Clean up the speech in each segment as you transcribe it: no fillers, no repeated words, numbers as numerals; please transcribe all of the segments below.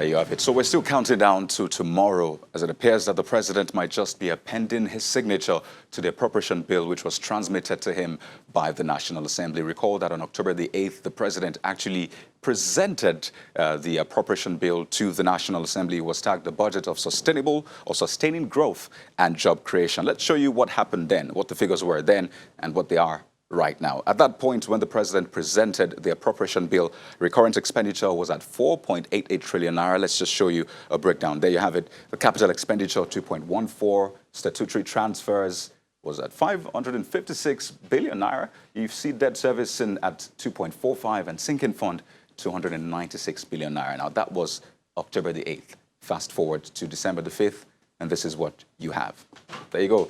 There you have it. So we're still counting down to tomorrow, as it appears that the president might just be appending his signature to the appropriation bill, which was transmitted to him by the National Assembly. Recall that on October the 8th, the president actually presented the appropriation bill to the National Assembly. It was tagged the budget of sustainable or sustaining growth and job creation. Let's show you what happened then, what the figures were then, and what they are right now. At that point, when the president presented the appropriation bill, recurrent expenditure was at 4.88 trillion naira. Let's just show you a breakdown. There you have it. The capital expenditure, 2.14. Statutory transfers was at 556 billion naira. You see debt servicing at 2.45 and sinking fund, 296 billion naira. Now, that was October the 8th. Fast forward to December the 5th, and this is what you have. There you go.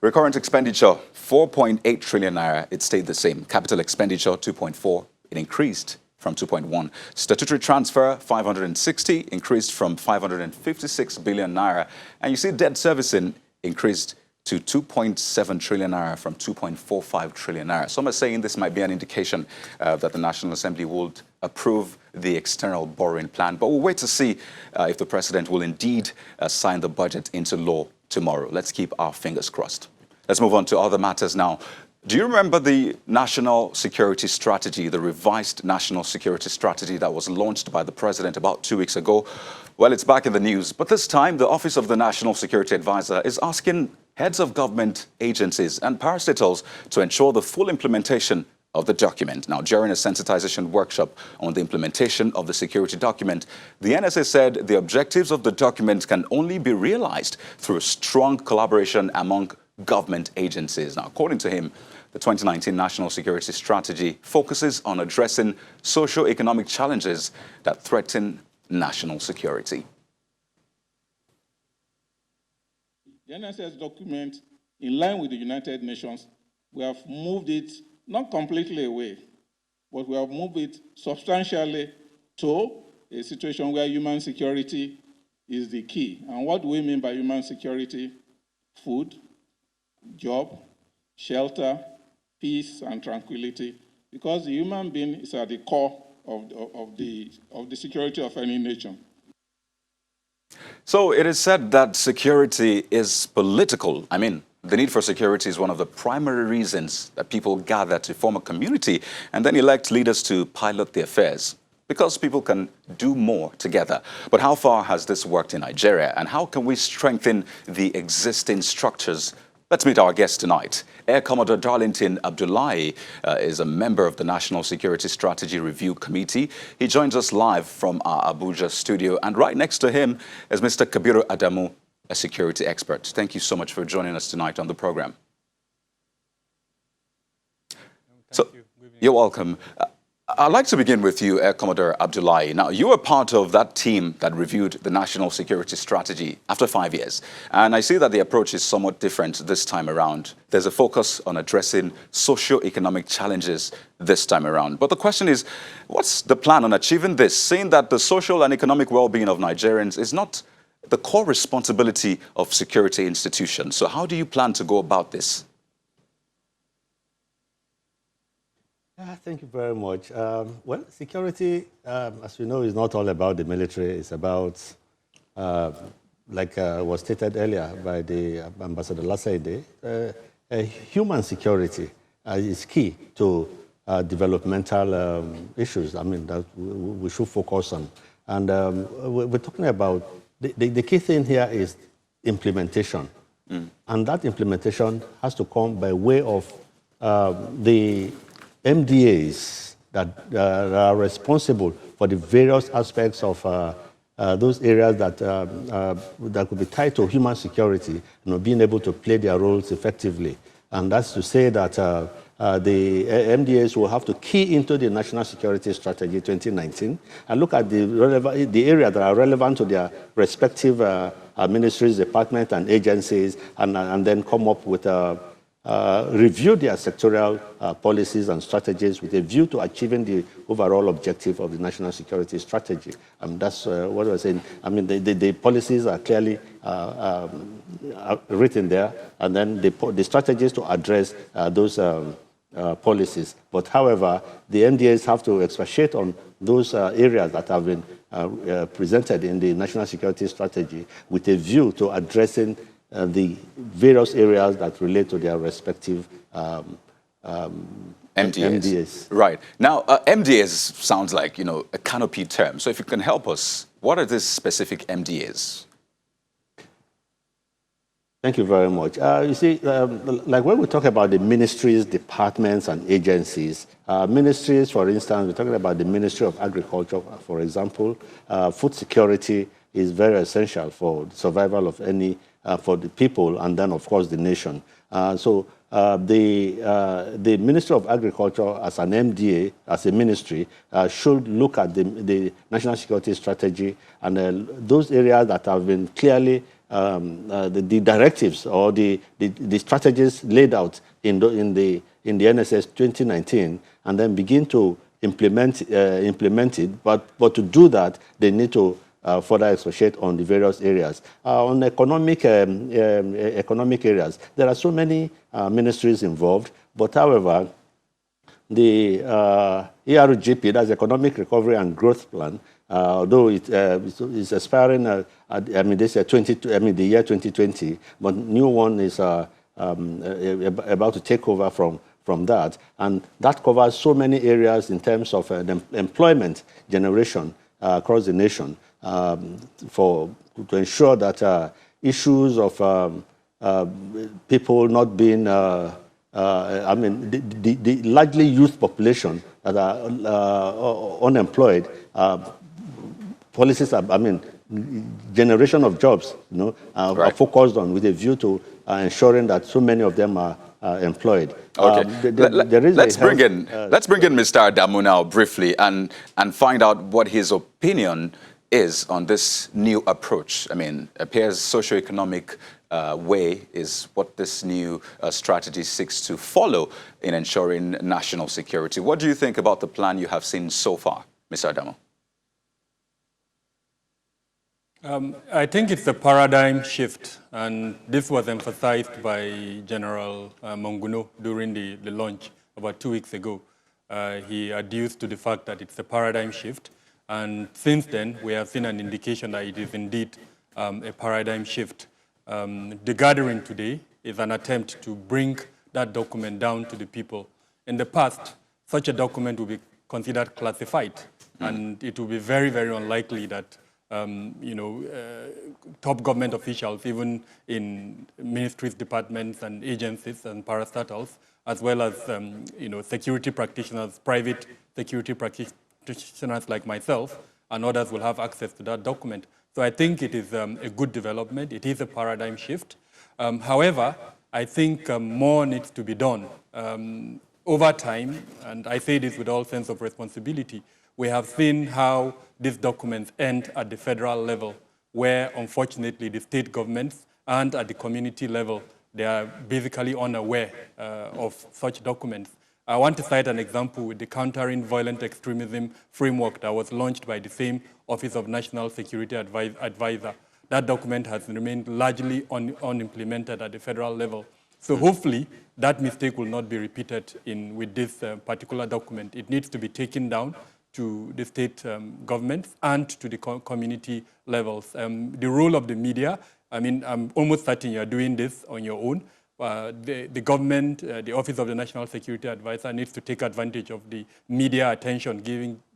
Recurrent expenditure, 4.8 trillion naira. It stayed the same. Capital expenditure, 2.4. It increased from 2.1. Statutory transfer, 560, increased from 556 billion naira. And you see debt servicing increased to 2.7 trillion naira from 2.45 trillion naira. Some are saying this might be an indication that the National Assembly would approve the external borrowing plan. But we'll wait to see if the president will indeed sign the budget into law tomorrow. Let's keep our fingers crossed. Let's move on to other matters now. Do you remember the national security strategy, the revised national security strategy that was launched by the president about 2 weeks ago? Well, it's back in the news, but this time the Office of the National Security Advisor is asking heads of government agencies and parastatals to ensure the full implementation of the document. Now, during a sensitization workshop on the implementation of the security document, the NSA said the objectives of the document can only be realized through strong collaboration among government agencies. Now, according to him, the 2019 National Security Strategy focuses on addressing socio-economic challenges that threaten national security. The NSS document, in line with the United Nations, we have moved it not completely away, but we have moved it substantially to a situation where human security is the key. And what do we mean by human security? Food, job, shelter, peace, and tranquility, because the human being is at the core of the security of any nation. So it is said that security is political. I mean, the need for security is one of the primary reasons that people gather to form a community and then elect leaders to pilot their affairs, because people can do more together. But how far has this worked in Nigeria, and how can we strengthen the existing structures? Let's meet our guest tonight. Air Commodore Darlington Abdullahi is a member of the National Security Strategy Review Committee. He joins us live from our Abuja studio, and right next to him is Mr. Kabiru Adamu, a security expert. Thank you so much for joining us tonight on the program. You're welcome. I'd like to begin with you, Air Commodore Abdullahi. Now, you were part of that team that reviewed the National Security Strategy after 5 years. And I see that the approach is somewhat different this time around. There's a focus on addressing socio-economic challenges this time around. But the question is, what's the plan on achieving this, seeing that the social and economic well-being of Nigerians is not the core responsibility of security institutions? So how do you plan to go about this? Thank you very much. Well, security, as we know, is not all about the military. It's about, like was stated earlier by the Ambassador Lassaide, human security is key to developmental issues. I mean, that we should focus on. And we're talking about, the key thing here is implementation. And that implementation has to come by way of the MDAs that are responsible for the various aspects of those areas that could be tied to human security, being able to play their roles effectively. And that's to say that the MDAs will have to key into the National Security Strategy 2019 and look at the areas that are relevant to their respective ministries, departments, and agencies, and then come up with review their sectoral policies and strategies with a view to achieving the overall objective of the national security strategy. That's what I was saying. I mean, the policies are clearly written there, and then the strategies to address those policies. But however, the MDAs have to expatiate on those areas that have been presented in the national security strategy with a view to addressing the various areas that relate to their respective MDAs. Right. Now, MDAs sounds like, a canopy term. So if you can help us, what are these specific MDAs? Thank you very much. You see, like when we talk about the ministries, departments, and agencies, ministries, for instance, we're talking about the Ministry of Agriculture, for example. Food security is very essential for the survival of for the people, and then, of course, the nation. So the Ministry of Agriculture as an MDA, as a ministry, should look at the national security strategy and those areas that have been clearly the directives or the strategies laid out in the NSS 2019, and then begin to implement it. But to do that, they need to further expatiate on the various areas. On economic areas, there are so many ministries involved, but however, the ERGP, that's Economic Recovery and Growth Plan, although it is expiring, this year, the year 2020, but new one is about to take over from that, and that covers so many areas in terms of employment generation across the nation, to ensure that issues of people not being the largely youth population that are unemployed, policies generation of jobs, are focused on with a view to ensuring that so many of them are employed. Okay, let's bring in Mr. Adamu now briefly and find out what his opinion is on this new approach. Appears socioeconomic way is what this new strategy seeks to follow in ensuring national security. What do you think about the plan you have seen so far, Mr. Adamu? I think it's a paradigm shift, and this was emphasized by General Monguno during the launch about 2 weeks ago. He adduced to the fact that it's a paradigm shift, and since then we have seen an indication that it is indeed a paradigm shift. The gathering today is an attempt to bring that document down to the people. In the past, such a document would be considered classified, and it would be very, very unlikely that top government officials, even in ministries, departments, and agencies and parastatals, as well as security practitioners, private security practitioners like myself, and others will have access to that document. So I think it is a good development. It is a paradigm shift. However, I think more needs to be done. Over time, and I say this with all sense of responsibility, we have seen how these documents end at the federal level, where unfortunately the state governments and at the community level, they are basically unaware of such documents. I want to cite an example with the Countering Violent Extremism framework that was launched by the same Office of National Security Advisor. That document has remained largely unimplemented at the federal level. So hopefully that mistake will not be repeated with this particular document. It needs to be taken down to the state governments and to the community levels. The role of the media, I'm almost certain you're doing this on your own. The government, the Office of the National Security Advisor needs to take advantage of the media attention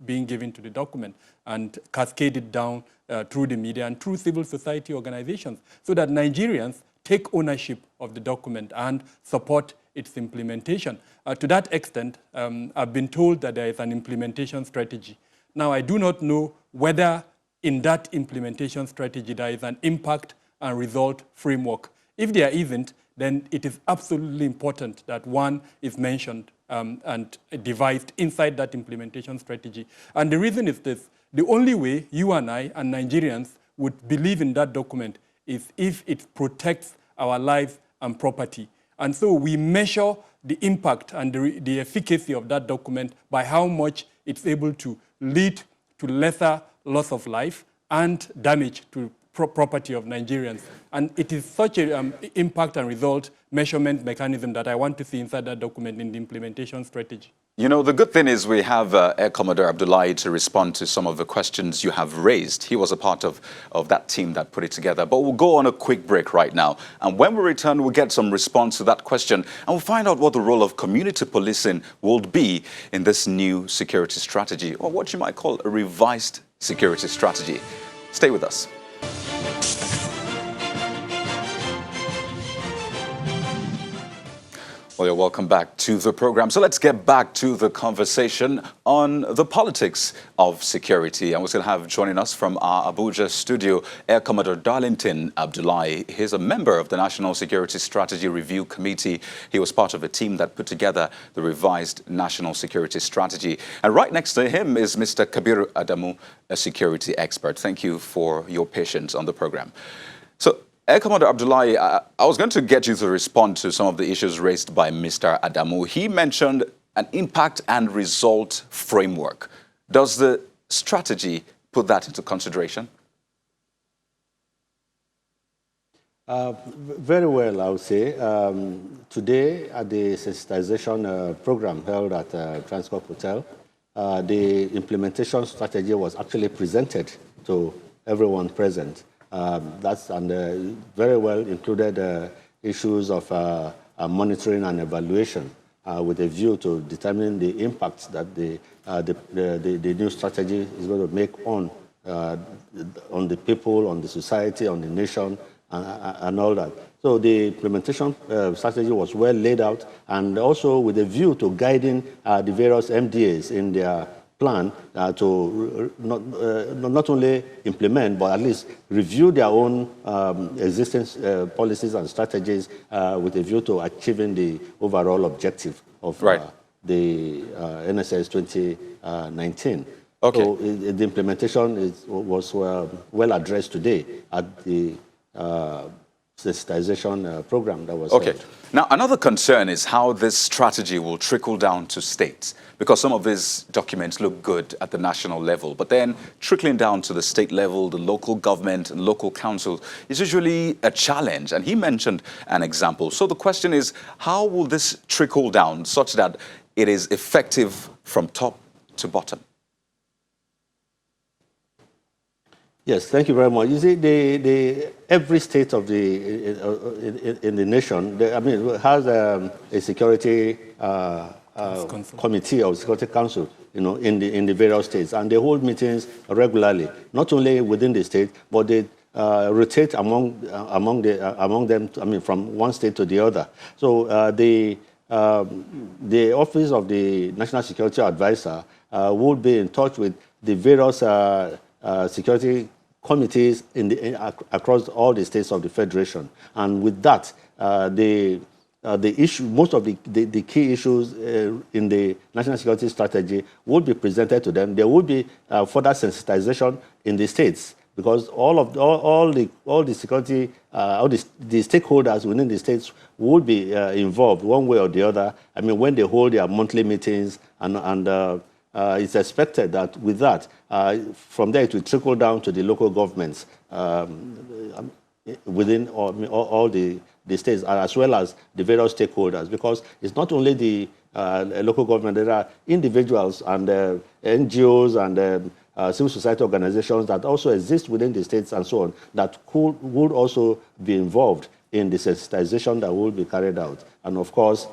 being given to the document and cascade it down through the media and through civil society organizations so that Nigerians take ownership of the document and support its implementation. To that extent, I've been told that there is an implementation strategy. Now, I do not know whether in that implementation strategy there is an impact and result framework. If there isn't, then it is absolutely important that one is mentioned and devised inside that implementation strategy. And the reason is this: the only way you and I and Nigerians would believe in that document is if it protects our lives and property. And so we measure the impact and the efficacy of that document by how much it's able to lead to lesser loss of life and damage to property of Nigerians. And it is such an impact and result measurement mechanism that I want to see inside that document in the implementation strategy. You know, the good thing is we have Air Commodore Abdullahi to respond to some of the questions you have raised. He was a part of that team that put it together. But we'll go on a quick break right now. And when we return, we'll get some response to that question. And we'll find out what the role of community policing will be in this new security strategy, or what you might call a revised security strategy. Stay with us. Well, you're welcome back to the program. So let's get back to the conversation on the politics of security. And we're going to have joining us from our Abuja studio, Air Commodore Darlington Abdullahi. He's a member of the National Security Strategy Review Committee. He was part of a team that put together the revised National Security Strategy. And right next to him is Mr. Kabir Adamu, a security expert. Thank you for your patience on the program. So, Air Commodore Abdullahi, I was going to get you to respond to some of the issues raised by Mr. Adamu. He mentioned an impact and result framework. Does the strategy put that into consideration? Very well, I would say. Today, at the sensitization program held at Transcorp Hotel, the implementation strategy was actually presented to everyone present. Very well included issues of monitoring and evaluation with a view to determine the impacts that the new strategy is going to make on the people, on the society, on the nation, and all that. So the implementation strategy was well laid out, and also with a view to guiding the various MDAs in their plan to not only implement, but at least review their own existing policies and strategies with a view to achieving the overall objective of the NSS 2019. Okay. So the implementation was well addressed today at the sensitization program that was held. Now, another concern is how this strategy will trickle down to states, because some of these documents look good at the national level, but then trickling down to the state level, the local government and local council is usually a challenge. And he mentioned an example. So the question is, how will this trickle down such that it is effective from top to bottom? Yes, thank you very much. You see, every state of in the nation, has a security committee or security council, in the various states, and they hold meetings regularly, not only within the state, but they rotate among them. From one state to the other. So the office of the National Security Advisor would be in touch with the various security committees across all the states of the Federation. And with that, the issue, most of the key issues in the national security strategy would be presented to them. There would be further sensitization in the states, because all the security, the stakeholders within the states would be involved one way or the other. When they hold their monthly meetings, and it's expected that with that, from there it will trickle down to the local governments within all the states, as well as the various stakeholders, because it's not only the local government. There are individuals and NGOs and civil society organizations that also exist within the states and so on, that would also be involved in the sensitization that will be carried out. And of course,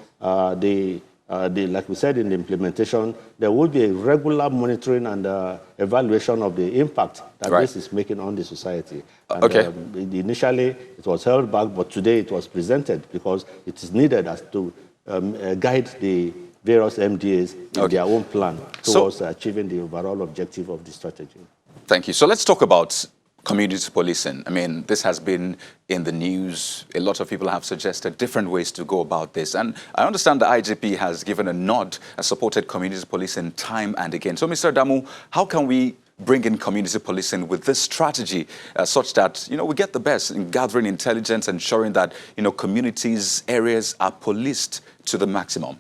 like we said in the implementation, there will be a regular monitoring and evaluation of the impact that this is making on the society. And, initially, it was held back, but today it was presented because it is needed as to guide the various MDAs in their own plan towards achieving the overall objective of the strategy. Thank you. So let's talk about community policing. This has been in the news. A lot of people have suggested different ways to go about this. And I understand the IGP has given a nod and supported community policing time and again. So, Mr. Adamu, how can we bring in community policing with this strategy such that, we get the best in gathering intelligence, ensuring that, communities, areas are policed to the maximum?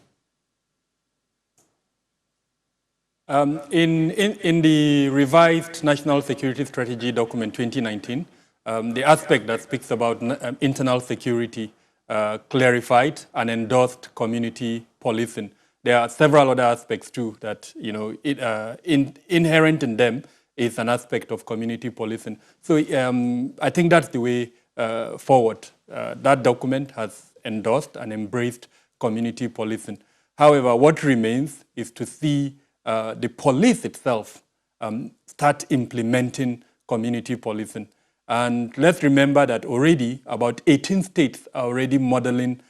In the revised National Security Strategy document 2019, the aspect that speaks about internal security clarified and endorsed community policing. there are several other aspects too that, inherent in them is an aspect of community policing. So I think that's the way forward. That document has endorsed and embraced community policing. However, what remains is to see the police itself start implementing community policing. And let's remember that already about 18 states are already modeling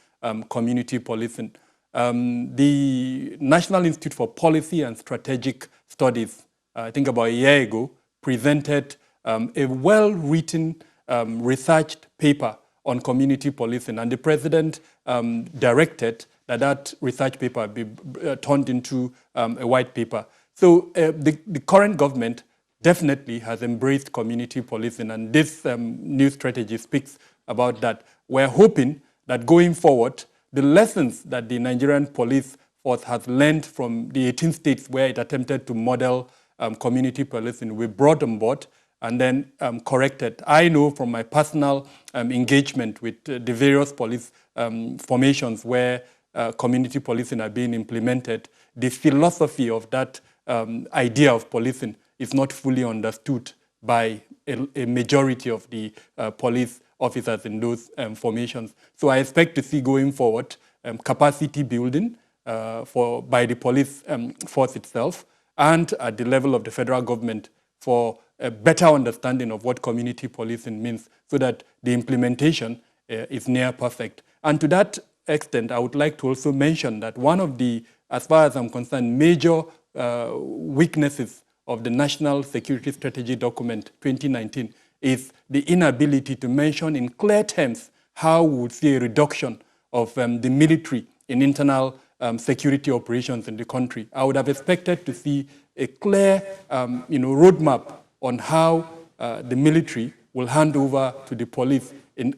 community policing. The National Institute for Policy and Strategic Studies, I think about a year ago, presented a well-written, researched paper on community policing, and the president directed that research paper be turned into a white paper. So the current government definitely has embraced community policing, and this new strategy speaks about that. We're hoping that going forward, the lessons that the Nigerian police force has learned from the 18 states where it attempted to model community policing will be brought on board and then corrected. I know from my personal engagement with the various police formations where community policing are being implemented, the philosophy of that idea of policing is not fully understood by a majority of the police officers in those formations. So I expect to see going forward capacity building by the police force itself and at the level of the federal government for a better understanding of what community policing means so that the implementation is near perfect. And to that extent, I would like to also mention that one of the, as far as I'm concerned, major weaknesses of the National Security Strategy document 2019 is the inability to mention in clear terms how we would see a reduction of the military in internal security operations in the country. I would have expected to see a clear roadmap on how the military will hand over to the police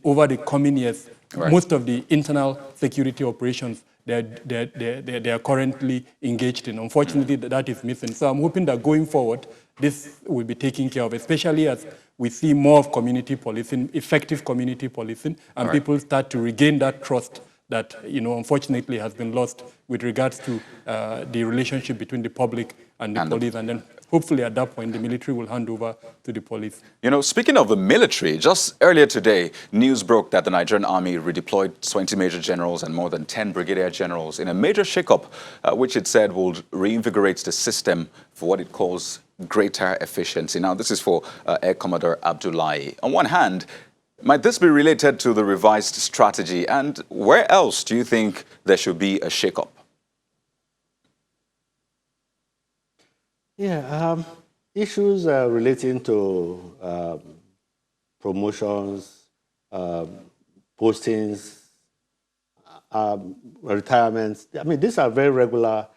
over the coming years. Right. Most of the internal security operations they are currently engaged in. Unfortunately, that is missing. So I'm hoping that going forward, this will be taken care of, especially as we see more of community policing, effective community policing, and people start to regain that trust that, unfortunately has been lost with regards to the relationship between the public and the police. And then hopefully at that point, the military will hand over to the police. Speaking of the military, just earlier today, news broke that the Nigerian army redeployed 20 major generals and more than 10 brigadier generals in a major shakeup, which it said will reinvigorate the system for what it calls greater efficiency. Now, this is for Air Commodore Abdullahi. On one hand, might this be related to the revised strategy? And where else do you think there should be a shakeup? Yeah, issues relating to promotions, postings, retirements. I mean, these are very regular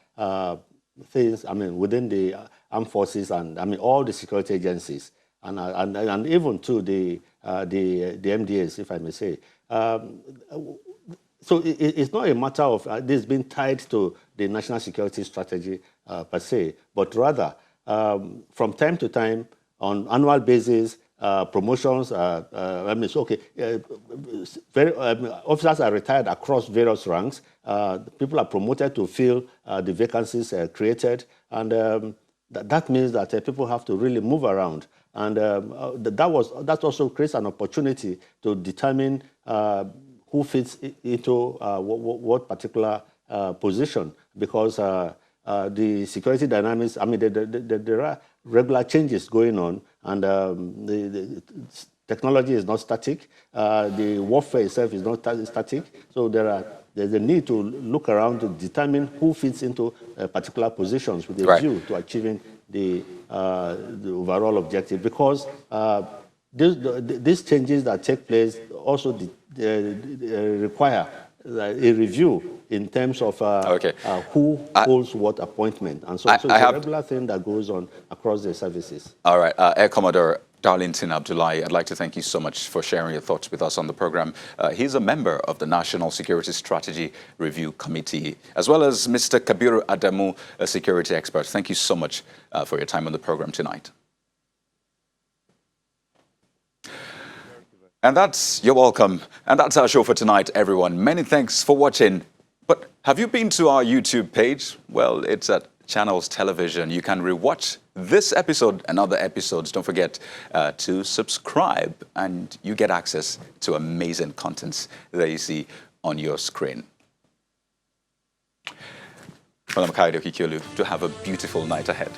things. I mean, within the armed forces and all the security agencies, and even to the MDAs, if I may say. So it's not a matter of this being tied to the national security strategy per se, but rather from time to time, on annual basis, promotions. Officers are retired across various ranks. People are promoted to fill the vacancies created, and that means that people have to really move around. And that also creates an opportunity to determine who fits into what particular position, because the security dynamics, there are regular changes going on, and the technology is not static. The warfare itself is not static. So there's a need to look around to determine who fits into particular positions with a view to achieving the overall objective, because these changes that take place also require a review in terms of who holds what appointment. And so it's a regular thing that goes on across the services. All right. Air Commodore Darlington Abdullahi, I'd like to thank you so much for sharing your thoughts with us on the program. He's a member of the National Security Strategy Review Committee, as well as Mr. Kabiru Adamu, a security expert. Thank you so much for your time on the program tonight. And you're welcome. And that's our show for tonight, everyone. Many thanks for watching. But have you been to our YouTube page? Well, it's at Channels Television. You can rewatch this episode and other episodes. Don't forget to subscribe, and you get access to amazing contents that you see on your screen. Well, I'm Kaide Okikiolu. To have a beautiful night ahead.